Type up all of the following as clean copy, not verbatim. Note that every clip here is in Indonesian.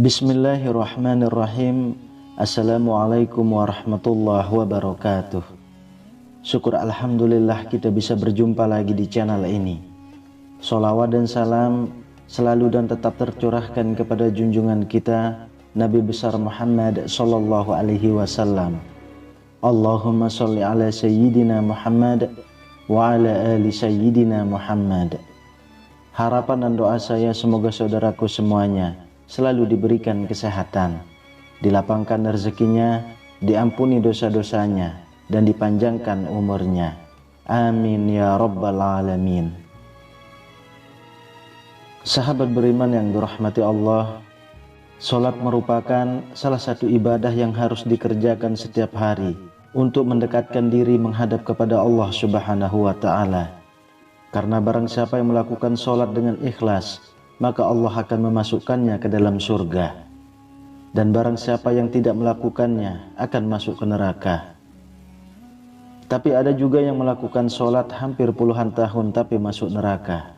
Bismillahirrahmanirrahim. Assalamualaikum warahmatullahi wabarakatuh. Syukur alhamdulillah kita bisa berjumpa lagi di channel ini. Sholawat dan salam selalu dan tetap tercurahkan kepada junjungan kita Nabi besar Muhammad sallallahu alaihi wasallam. Allahumma sholli ala sayyidina Muhammad wa ala ali sayyidina Muhammad. Harapan dan doa saya semoga saudaraku semuanya selalu diberikan kesehatan, dilapangkan rezekinya, diampuni dosa-dosanya, dan dipanjangkan umurnya. Amin ya rabbal alamin. Sahabat beriman yang dirahmati Allah, sholat merupakan salah satu ibadah yang harus dikerjakan setiap hari untuk mendekatkan diri menghadap kepada Allah Subhanahu wa ta'ala. Karena barang siapa yang melakukan sholat dengan ikhlas, maka Allah akan memasukkannya ke dalam surga. Dan barang siapa yang tidak melakukannya akan masuk ke neraka. Tapi ada juga yang melakukan sholat hampir puluhan tahun tapi masuk neraka.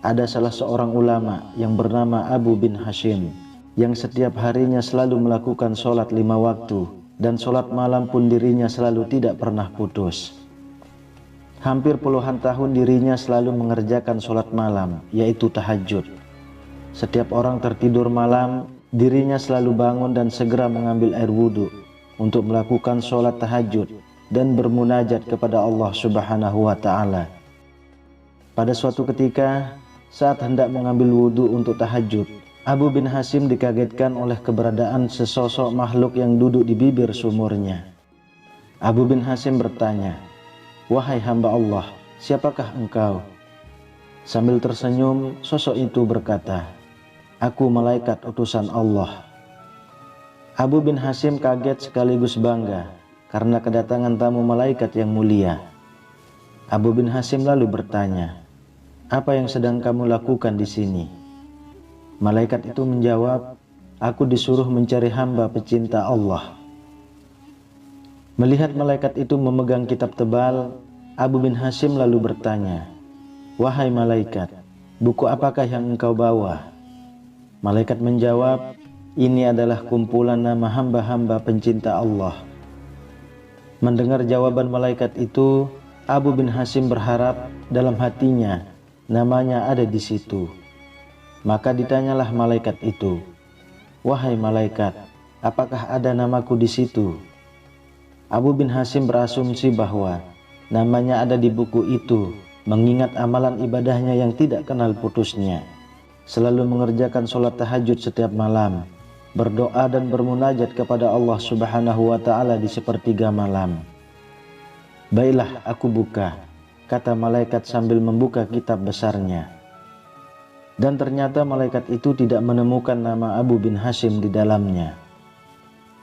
Ada salah seorang ulama yang bernama Abu bin Hashim yang setiap harinya selalu melakukan sholat 5 waktu, dan sholat malam pun dirinya selalu tidak pernah putus. Hampir puluhan tahun dirinya selalu mengerjakan sholat malam, yaitu tahajud. Setiap orang tertidur malam, dirinya selalu bangun dan segera mengambil air wudhu untuk melakukan sholat tahajud dan bermunajat kepada Allah Subhanahu wa ta'ala. Pada suatu ketika, saat hendak mengambil wudhu untuk tahajud, Abu bin Hashim dikagetkan oleh keberadaan sesosok makhluk yang duduk di bibir sumurnya. Abu bin Hashim bertanya, "Wahai hamba Allah, siapakah engkau?" Sambil tersenyum, sosok itu berkata, "Aku malaikat utusan Allah." Abu bin Hashim kaget sekaligus bangga karena kedatangan tamu malaikat yang mulia. Abu bin Hashim lalu bertanya, "Apa yang sedang kamu lakukan di sini?" Malaikat itu menjawab, "Aku disuruh mencari hamba pecinta Allah." Melihat malaikat itu memegang kitab tebal, Abu bin Hashim lalu bertanya, "Wahai malaikat, buku apakah yang engkau bawa?" Malaikat menjawab, "Ini adalah kumpulan nama hamba-hamba pencinta Allah." Mendengar jawaban malaikat itu, Abu bin Hashim berharap dalam hatinya namanya ada di situ. Maka ditanyalah malaikat itu, "Wahai malaikat, apakah ada namaku di situ?" Abu bin Hashim berasumsi bahwa namanya ada di buku itu, mengingat amalan ibadahnya yang tidak kenal putusnya. Selalu mengerjakan sholat tahajud setiap malam, berdoa dan bermunajat kepada Allah Subhanahu wa ta'ala di sepertiga malam. "Baiklah, aku buka," kata malaikat sambil membuka kitab besarnya. Dan ternyata malaikat itu tidak menemukan nama Abu bin Hashim di dalamnya.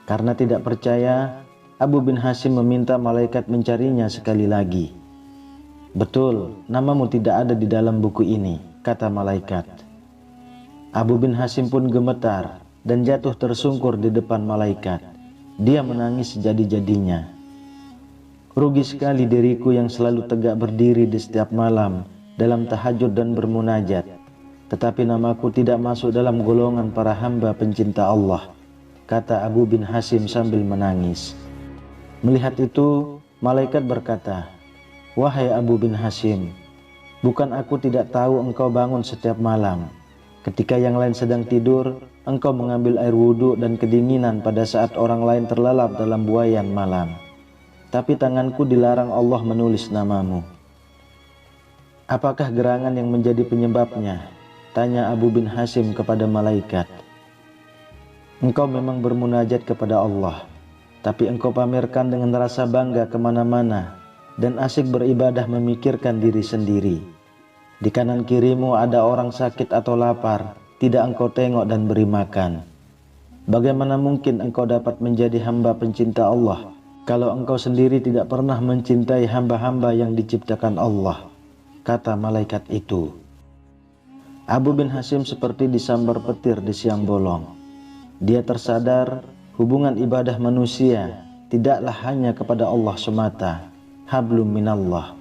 Karena tidak percaya, Abu bin Hashim meminta malaikat mencarinya sekali lagi. "Betul, namamu tidak ada di dalam buku ini," kata malaikat. Abu bin Hashim pun gemetar dan jatuh tersungkur di depan malaikat. Dia menangis jadi-jadinya. "Rugi sekali diriku yang selalu tegak berdiri di setiap malam dalam tahajud dan bermunajat, tetapi namaku tidak masuk dalam golongan para hamba pencinta Allah," kata Abu bin Hashim sambil menangis. Melihat itu, malaikat berkata, "Wahai Abu bin Hashim, bukan aku tidak tahu engkau bangun setiap malam. Ketika yang lain sedang tidur, engkau mengambil air wudhu dan kedinginan pada saat orang lain terlelap dalam buayan malam. Tapi tanganku dilarang Allah menulis namamu." "Apakah gerangan yang menjadi penyebabnya?" tanya Abu bin Hashim kepada malaikat. "Engkau memang bermunajat kepada Allah, tapi engkau pamerkan dengan rasa bangga kemana-mana dan asik beribadah memikirkan diri sendiri. Di kanan kirimu ada orang sakit atau lapar, tidak engkau tengok dan beri makan. Bagaimana mungkin engkau dapat menjadi hamba pencinta Allah kalau engkau sendiri tidak pernah mencintai hamba-hamba yang diciptakan Allah," kata malaikat itu. Abu bin Hashim seperti disambar petir di siang bolong. Dia tersadar hubungan ibadah manusia tidaklah hanya kepada Allah semata, hablum minallah,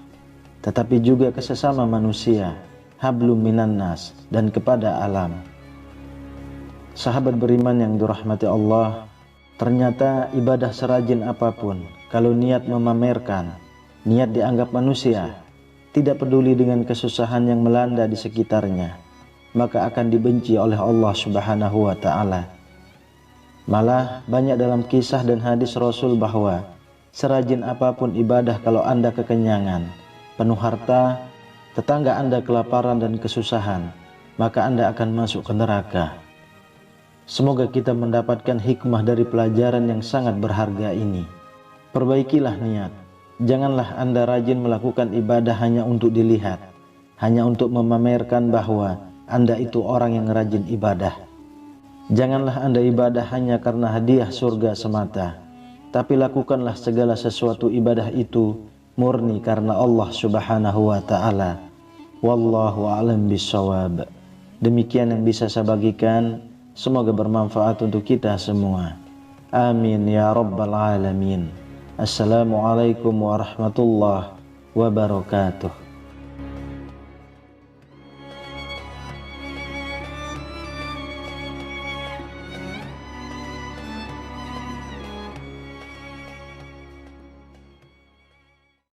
tetapi juga ke sesama manusia, hablum minannas, dan kepada alam. Sahabat beriman yang dirahmati Allah, ternyata ibadah serajin apapun, kalau niat memamerkan, niat dianggap manusia, tidak peduli dengan kesusahan yang melanda di sekitarnya, maka akan dibenci oleh Allah Subhanahu wa Ta'ala. Malah banyak dalam kisah dan hadis Rasul bahwa serajin apapun ibadah, kalau Anda kekenyangan, penuh harta, tetangga Anda kelaparan dan kesusahan, maka Anda akan masuk ke neraka. Semoga kita mendapatkan hikmah dari pelajaran yang sangat berharga ini. Perbaikilah niat. Janganlah Anda rajin melakukan ibadah hanya untuk dilihat, hanya untuk memamerkan bahwa Anda itu orang yang rajin ibadah. Janganlah Anda ibadah hanya karena hadiah surga semata, tapi lakukanlah segala sesuatu ibadah itu murni karena Allah Subhanahu wa Ta'ala. Wallahu a'lam bishawab. Demikian yang bisa saya bagikan, semoga bermanfaat untuk kita semua. Amin ya rabbal alamin. Assalamualaikum warahmatullahi wabarakatuh.